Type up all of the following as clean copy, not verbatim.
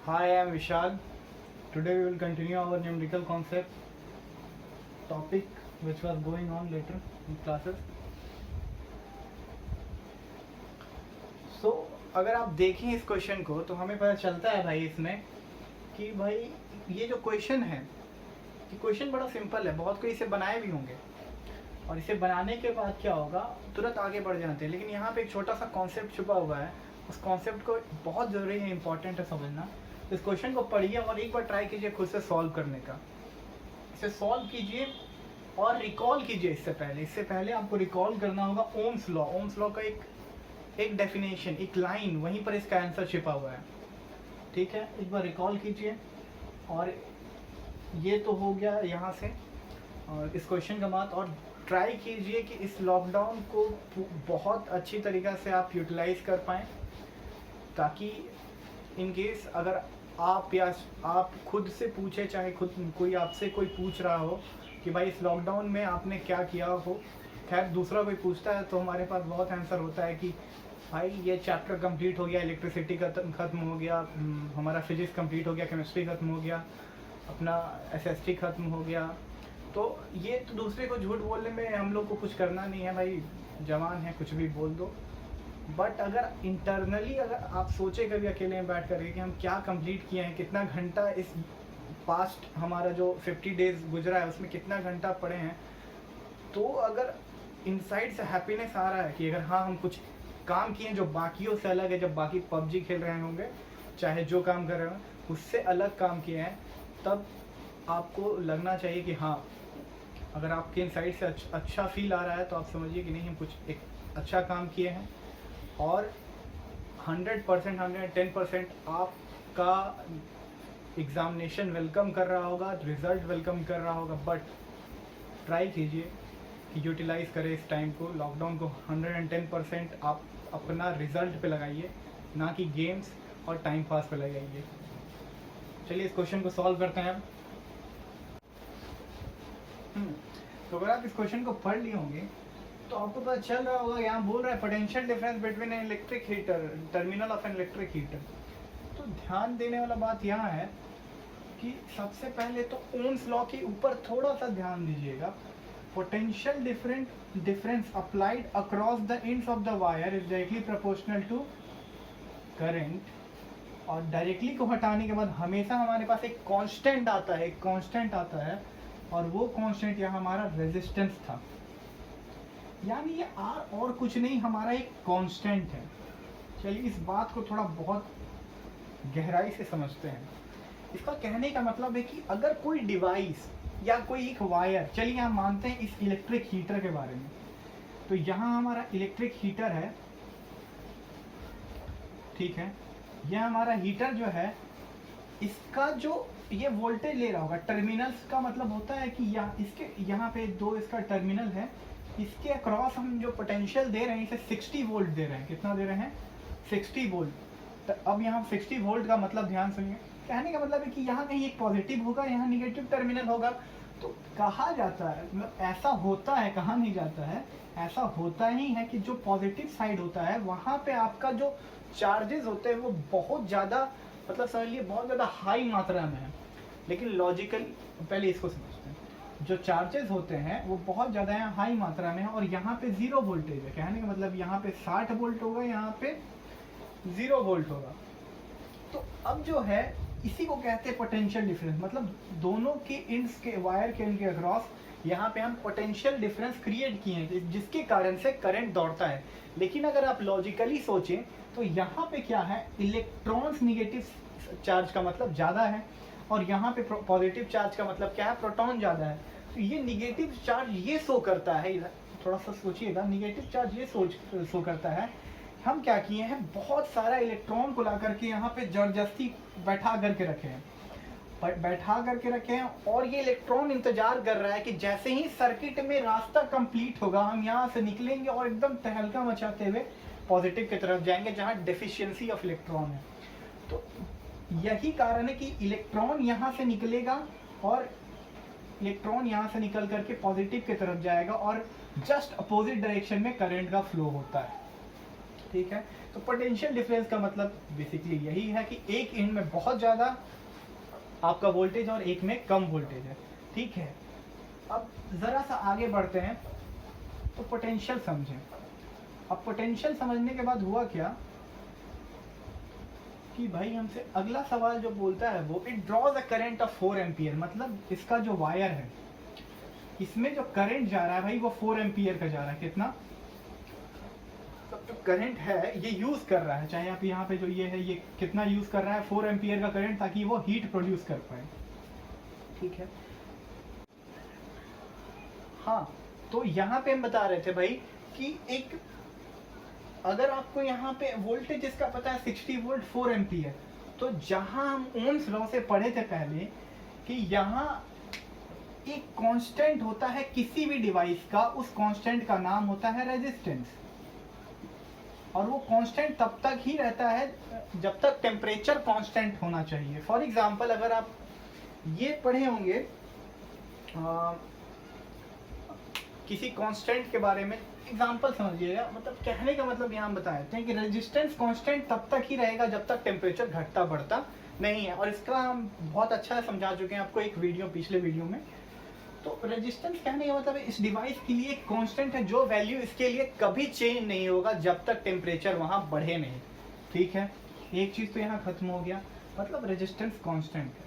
Hi, I am Vishal. Today we will continue our numerical concept topic which was going on later in classes. So अगर आप देखें इस question को तो हमें पता चलता है भाई इसमें कि भाई ये जो क्वेश्चन है कि क्वेश्चन बड़ा सिंपल है, बहुत कोई इसे बनाए भी होंगे और इसे बनाने के बाद क्या होगा तुरंत आगे बढ़ जाते हैं, लेकिन यहाँ पे एक छोटा सा कॉन्सेप्ट छुपा हुआ है। उस कॉन्सेप्ट को बहुत ज़रूरी है, इंपॉर्टेंट है समझना। इस क्वेश्चन को पढ़िए और एक बार ट्राई कीजिए खुद से सॉल्व करने का। इसे सॉल्व कीजिए और रिकॉल कीजिए। इससे पहले आपको रिकॉल करना होगा ओम्स लॉ। ओम्स लॉ का एक डेफिनेशन, एक लाइन, वहीं पर इसका आंसर छिपा हुआ है। ठीक है, एक बार रिकॉल कीजिए। और ये तो हो गया यहाँ से और इस क्वेश्चन का बात। और ट्राई कीजिए कि इस लॉकडाउन को बहुत अच्छी तरीक़ा से आप यूटिलाइज़ कर पाएँ, ताकि इन केस अगर आप या आप खुद से पूछे, चाहे खुद कोई आपसे कोई पूछ रहा हो कि भाई इस लॉकडाउन में आपने क्या किया हो, खैर दूसरा कोई पूछता है तो हमारे पास बहुत आंसर होता है कि भाई ये चैप्टर कंप्लीट हो गया, इलेक्ट्रिसिटी ख़त्म हो गया, हमारा फिजिक्स कंप्लीट हो गया, केमिस्ट्री ख़त्म हो गया, अपना एसएसटी ख़त्म हो गया। तो ये तो दूसरे को झूठ बोलने में हम लोग को कुछ करना नहीं है भाई, जवान है कुछ भी बोल दो। बट अगर इंटरनली अगर आप सोचे कभी अकेले में बैठ करके कि हम क्या कंप्लीट किए हैं, कितना घंटा इस पास्ट हमारा जो 50 डेज गुजरा है उसमें कितना घंटा पढ़े हैं, तो अगर इनसाइड से हैप्पीनेस आ रहा है कि अगर हाँ हम कुछ काम किए हैं जो बाकियों से अलग है, जब बाकी पबजी खेल रहे होंगे चाहे जो काम कर रहे हो उससे अलग काम किए हैं, तब आपको लगना चाहिए कि हाँ, अगर आपके इनसाइड से अच्छा फील आ रहा है तो आप समझिए कि नहीं हम कुछ एक अच्छा काम किए हैं। और 100%, 110% आपका एग्ज़ामिनेशन वेलकम कर रहा होगा, रिज़ल्ट वेलकम कर रहा होगा। बट ट्राई कीजिए कि यूटिलाइज़ करें इस टाइम को, लॉकडाउन को 110% आप अपना रिज़ल्ट पे लगाइए, ना कि गेम्स और टाइम पास पे लगाइए। चलिए इस क्वेश्चन को सॉल्व करते हैं। तो अगर आप इस क्वेश्चन को पढ़ लिए होंगे तो आपको पता चल रहा होगा, यहाँ बोल रहा है potential difference between an electric heater, terminal of an electric heater. तो ध्यान देने वाला बात यहाँ है कि सबसे पहले तो ओम्स लॉ के ऊपर थोड़ा सा ध्यान दीजिएगा। Potential difference applied across the ends of the wire is directly proportional to current. और डायरेक्टली को हटाने के बाद हमेशा हमारे पास एक कांस्टेंट आता है, और वो कांस्टेंट यहाँ हमारा रेजिस्टेंस था। यानी ये आर और कुछ नहीं, हमारा एक कांस्टेंट है। चलिए इस बात को थोड़ा बहुत गहराई से समझते हैं। इसका कहने का मतलब है कि अगर कोई डिवाइस या कोई एक वायर, चलिए हम मानते हैं इस इलेक्ट्रिक हीटर के बारे में, तो यहाँ हमारा इलेक्ट्रिक हीटर है, ठीक है। यह हमारा हीटर जो है, इसका जो ये वोल्टेज ले रहा होगा, टर्मिनल्स का मतलब होता है कि यहाँ पे दो इसका टर्मिनल है, इसके अक्रॉस हम जो पोटेंशियल दे रहे हैं इसे 60 वोल्ट दे रहे हैं। कितना दे रहे हैं? 60 वोल्ट। तो अब यहाँ 60 वोल्ट का मतलब ध्यान सुनिए, कहने का मतलब है कि यहाँ कहीं एक पॉजिटिव होगा, यहाँ निगेटिव टर्मिनल होगा। तो कहा जाता है, मतलब ऐसा होता है, कहा नहीं जाता है, ऐसा होता ही है कि जो पॉजिटिव साइड होता है वहाँ पे आपका जो चार्जेस होते हैं वो बहुत ज़्यादा, मतलब समझ लिए बहुत ज़्यादा हाई मात्रा में है। लेकिन लॉजिकल, पहले इसको समझते हैं, जो चार्जेस होते हैं वो बहुत ज़्यादा है, हाई मात्रा में है, और यहाँ पे 0 वोल्टेज है। कहने का मतलब यहाँ पे 60 वोल्ट होगा, यहाँ पे 0 वोल्ट होगा। तो अब जो है इसी को कहते हैं पोटेंशियल डिफरेंस, मतलब दोनों के इंड्स के वायर के इनके अक्रॉस यहाँ पे हम पोटेंशियल डिफरेंस क्रिएट किए हैं, जिसके कारण से करंट दौड़ता है। लेकिन अगर आप लॉजिकली सोचें तो यहाँ पे क्या है, इलेक्ट्रॉन्स निगेटिव चार्ज का मतलब ज़्यादा है, और यहाँ पे पॉजिटिव चार्ज का मतलब क्या है, प्रोटॉन ज़्यादा है। तो ये निगेटिव चार्ज ये शो करता है, थोड़ा सा सोचिएगा, निगेटिव चार्ज ये शो करता है हम क्या किए हैं, बहुत सारा इलेक्ट्रॉन को ला करके यहाँ पे जबरदस्ती बैठा करके रखे हैं, और ये इलेक्ट्रॉन इंतजार कर रहा है कि जैसे ही सर्किट में रास्ता कंप्लीट होगा हम यहाँ से निकलेंगे और एकदम तहलका मचाते हुए पॉजिटिव की तरफ जाएंगे, जहाँ डेफिशिएंसी ऑफ इलेक्ट्रॉन है। तो यही कारण है कि इलेक्ट्रॉन यहाँ से निकलेगा और इलेक्ट्रॉन यहाँ से निकल करके पॉजिटिव की तरफ जाएगा, और जस्ट अपोजिट डायरेक्शन में करंट का फ्लो होता है। ठीक है। तो पोटेंशियल डिफरेंस का मतलब बेसिकली यही है कि एक एंड में बहुत ज़्यादा आपका वोल्टेज और एक में कम वोल्टेज है, ठीक है। अब ज़रा सा आगे बढ़ते हैं तो पोटेंशियल समझें। अब पोटेंशियल समझने के बाद हुआ क्या कि भाई हमसे अगला सवाल जो बोलता है वो it draws a current of 4 ampere, मतलब इसका जो वायर है इसमें जो करंट जा रहा है भाई वो 4 एम्पियर का जा रहा है। कितना? तो जो करंट है ये यूज कर रहा है, चाहे आप यहाँ पे जो ये है ये कितना यूज कर रहा है 4 एम्पियर का करंट, ताकि वो हीट प्रोड्यूस कर पाए, ठीक है। हाँ, तो यहाँ पे हम बता रहे थे भाई कि एक अगर आपको यहाँ पे वोल्टेज इसका पता है 60 वोल्ट 4 एम्पियर, तो जहाँ हम ओम्स लॉ से पढ़े थे पहले कि यहाँ एक कांस्टेंट होता है किसी भी डिवाइस का, उस कांस्टेंट का नाम होता है रेजिस्टेंस, और वो कांस्टेंट तब तक ही रहता है जब तक टेम्परेचर कांस्टेंट होना चाहिए। फॉर एग्जांपल अगर आप ये पढ़े होंगे किसी कांस्टेंट के बारे में, एग्जांपल समझिएगा, मतलब कहने का मतलब यहाँ हम बता देते हैं कि रेजिस्टेंस कांस्टेंट तब तक ही रहेगा जब तक टेम्परेचर घटता बढ़ता नहीं है, और इसका हम बहुत अच्छा समझा चुके हैं आपको एक वीडियो, पिछले वीडियो में। तो रेजिस्टेंस कहने का मतलब इस डिवाइस के लिए कांस्टेंट है जो वैल्यू इसके लिए कभी चेंज नहीं होगा जब तक टेम्परेचर वहाँ बढ़े नहीं, ठीक है। एक चीज़ तो यहाँ खत्म हो गया, मतलब रेजिस्टेंस कांस्टेंट है।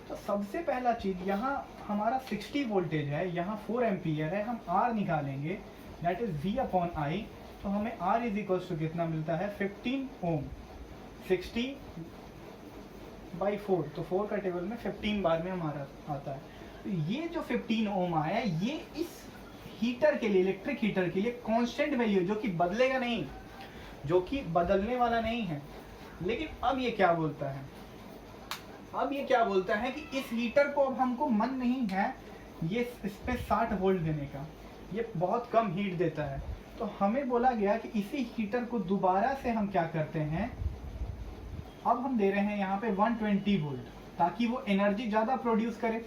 तो सबसे पहला चीज़, यहाँ हमारा 60 वोल्टेज है, यहाँ 4 एम्पियर है, हम R निकालेंगे, दैट इज V/I। तो हमें R इज इक्वल टू कितना मिलता है 15 ओम, 60/4, तो 4 का टेबल में 15 बार में हमारा आता है। तो ये जो 15 ओम आया ये इस हीटर के लिए, इलेक्ट्रिक हीटर के लिए कांस्टेंट वैल्यू, जो कि बदलेगा नहीं, जो कि बदलने वाला नहीं है। लेकिन अब ये क्या बोलता है, अब ये क्या बोलता है कि इस हीटर को अब हमको मन नहीं है ये इस पे 60 वोल्ट देने का, ये बहुत कम हीट देता है। तो हमें बोला गया कि इसी हीटर को दोबारा से हम क्या करते हैं, अब हम दे रहे हैं यहाँ पे 120 वोल्ट, ताकि वो एनर्जी ज़्यादा प्रोड्यूस करे।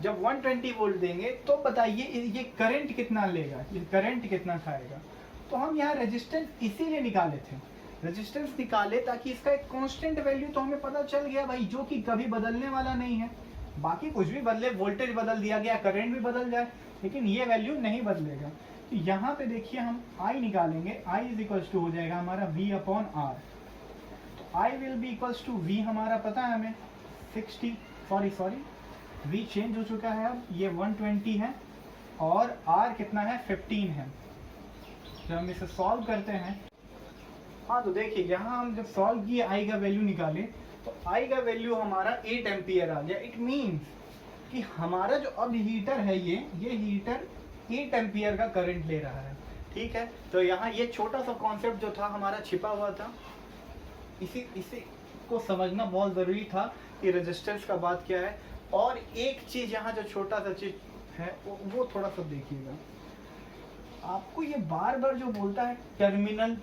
जब 120 वोल्ट देंगे तो बताइए ये करंट कितना लेगा, ये करंट कितना खाएगा। तो हम यहाँ रेजिस्टेंस इसीलिए निकाले थे, रेजिस्टेंस निकाले ताकि इसका एक कांस्टेंट वैल्यू तो हमें पता चल गया भाई, जो कि कभी बदलने वाला नहीं है। बाकी कुछ भी बदले, वोल्टेज बदल दिया गया, करंट भी बदल जाए, लेकिन ये वैल्यू नहीं बदलेगा। तो यहाँ पे देखिए हम I निकालेंगे, I इज इक्वल्स टू हो जाएगा हमारा V/R। तो I will be equals to V, हमारा पता है हमें 60, सॉरी V चेंज हो चुका है, अब ये 120 है और R कितना है 15 है। जब हम इसे सॉल्व करते हैं, हाँ तो देखिए यहाँ हम जब सॉल्व किए I का वैल्यू निकाले तो I का वैल्यू हमारा 8 एम्पियर आ गया। इट मीन्स कि हमारा जो अब हीटर है ये हीटर 8 एम्पियर का करंट ले रहा है, ठीक है। तो यहाँ ये छोटा सा कॉन्सेप्ट जो था हमारा छिपा हुआ था, इसी को समझना बहुत ज़रूरी था कि रेजिस्टेंस का बात क्या है। और एक चीज़ यहाँ जो छोटा सा चीज़ है वो थोड़ा सा देखिएगा, आपको ये बार बार जो बोलता है terminal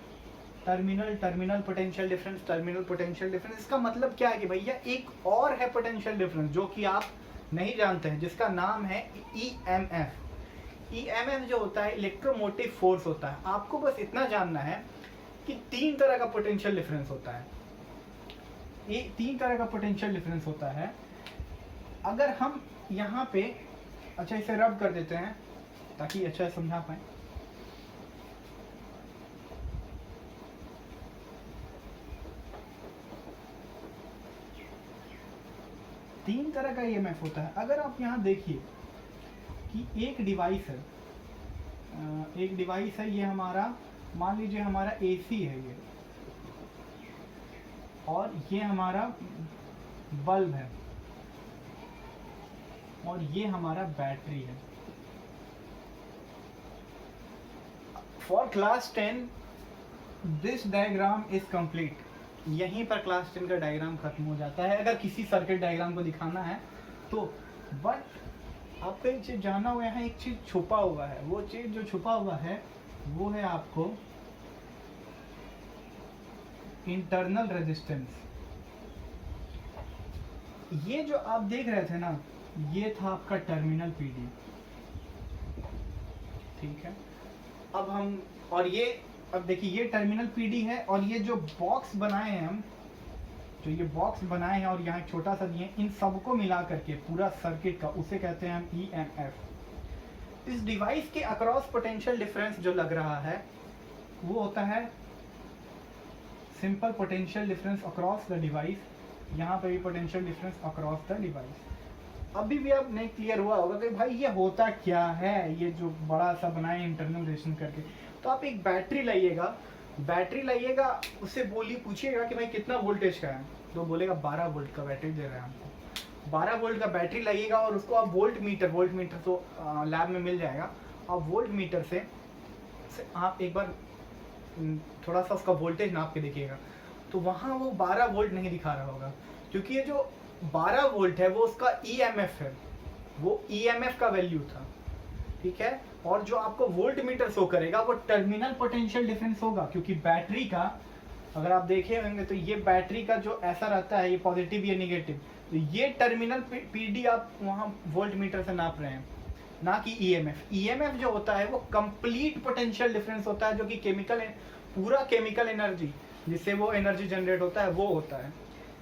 potential difference, terminal potential difference, इसका मतलब क्या है कि भैया एक और है पोटेंशियल डिफरेंस जो कि आप नहीं जानते हैं, जिसका नाम है EMF। EMF जो होता है इलेक्ट्रोमोटिव फोर्स होता है। आपको बस इतना जानना है कि 3 तरह का पोटेंशियल डिफरेंस होता है, ये 3 तरह का पोटेंशियल डिफरेंस होता है। अगर हम यहाँ पे अच्छा इसे रब कर देते हैं ताकि अच्छा समझा पाए। तीन तरह का EMF होता है। अगर आप यहाँ देखिए कि एक डिवाइस है, ये हमारा मान लीजिए हमारा AC है ये, और ये हमारा बल्ब है, और ये हमारा बैटरी है। For class 10 this diagram is complete. यहीं पर क्लास 10 का डायग्राम खत्म हो जाता है अगर किसी सर्किट डायग्राम को दिखाना है तो। बट आपको एक चीज़ जानना हुआ है, एक चीज़ छुपा हुआ है। वो चीज़ जो छुपा हुआ है वो है आपको इंटरनल रेजिस्टेंस। ये जो आप देख रहे थे ना, ये था आपका टर्मिनल PD, ठीक है। अब हम, और ये अब देखिए ये टर्मिनल पीडी है और ये जो बॉक्स बनाए हैं हम, जो ये बॉक्स बनाए हैं और यहाँ एक छोटा सा दिए, इन सबको मिला करके पूरा सर्किट का उसे कहते हैं हम ईएमएफ। इस डिवाइस के अक्रॉस पोटेंशियल डिफरेंस जो लग रहा है वो होता है simple potential difference across the device. यहाँ पे भी potential difference across the device. अभी भी अब नहीं क्लियर हुआ होगा कि भाई ये होता क्या है, ये जो बड़ा सा बनाए इंटरनल रेजिस्टेंस करके। तो आप एक बैटरी लाइएगा, उससे पूछिएगा कि भाई कितना वोल्टेज का है, तो बोलेगा 12 वोल्ट का बैटरी दे रहा है हमको। 12 वोल्ट का बैटरी लाइएगा और उसको आप वोल्ट मीटर तो लैब में मिल जाएगा, आप वोल्ट मीटर से आप एक बार थोड़ा सा उसका वोल्टेज नाप के देखिएगा, तो वहाँ वो 12 वोल्ट नहीं दिखा रहा होगा, क्योंकि ये जो 12 वोल्ट है वो उसका ईएमएफ है, वो ईएमएफ का वैल्यू था, ठीक है। और जो आपको वोल्ट मीटर शो करेगा वो टर्मिनल पोटेंशियल डिफरेंस होगा, क्योंकि बैटरी का अगर आप देखे होंगे तो ये बैटरी का जो ऐसा रहता है, ये पॉजिटिव या निगेटिव, तो ये टर्मिनल पीडी आप वहाँ वोल्ट मीटर से नाप रहे हैं, ना कि ईएमएफ। ईएमएफ जो होता है वो कंप्लीट पोटेंशियल डिफरेंस होता है, जो कि पूरा केमिकल एनर्जी जिससे वो एनर्जी जनरेट होता है वो होता है।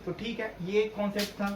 तो ठीक है, ये कॉन्सेप्ट था।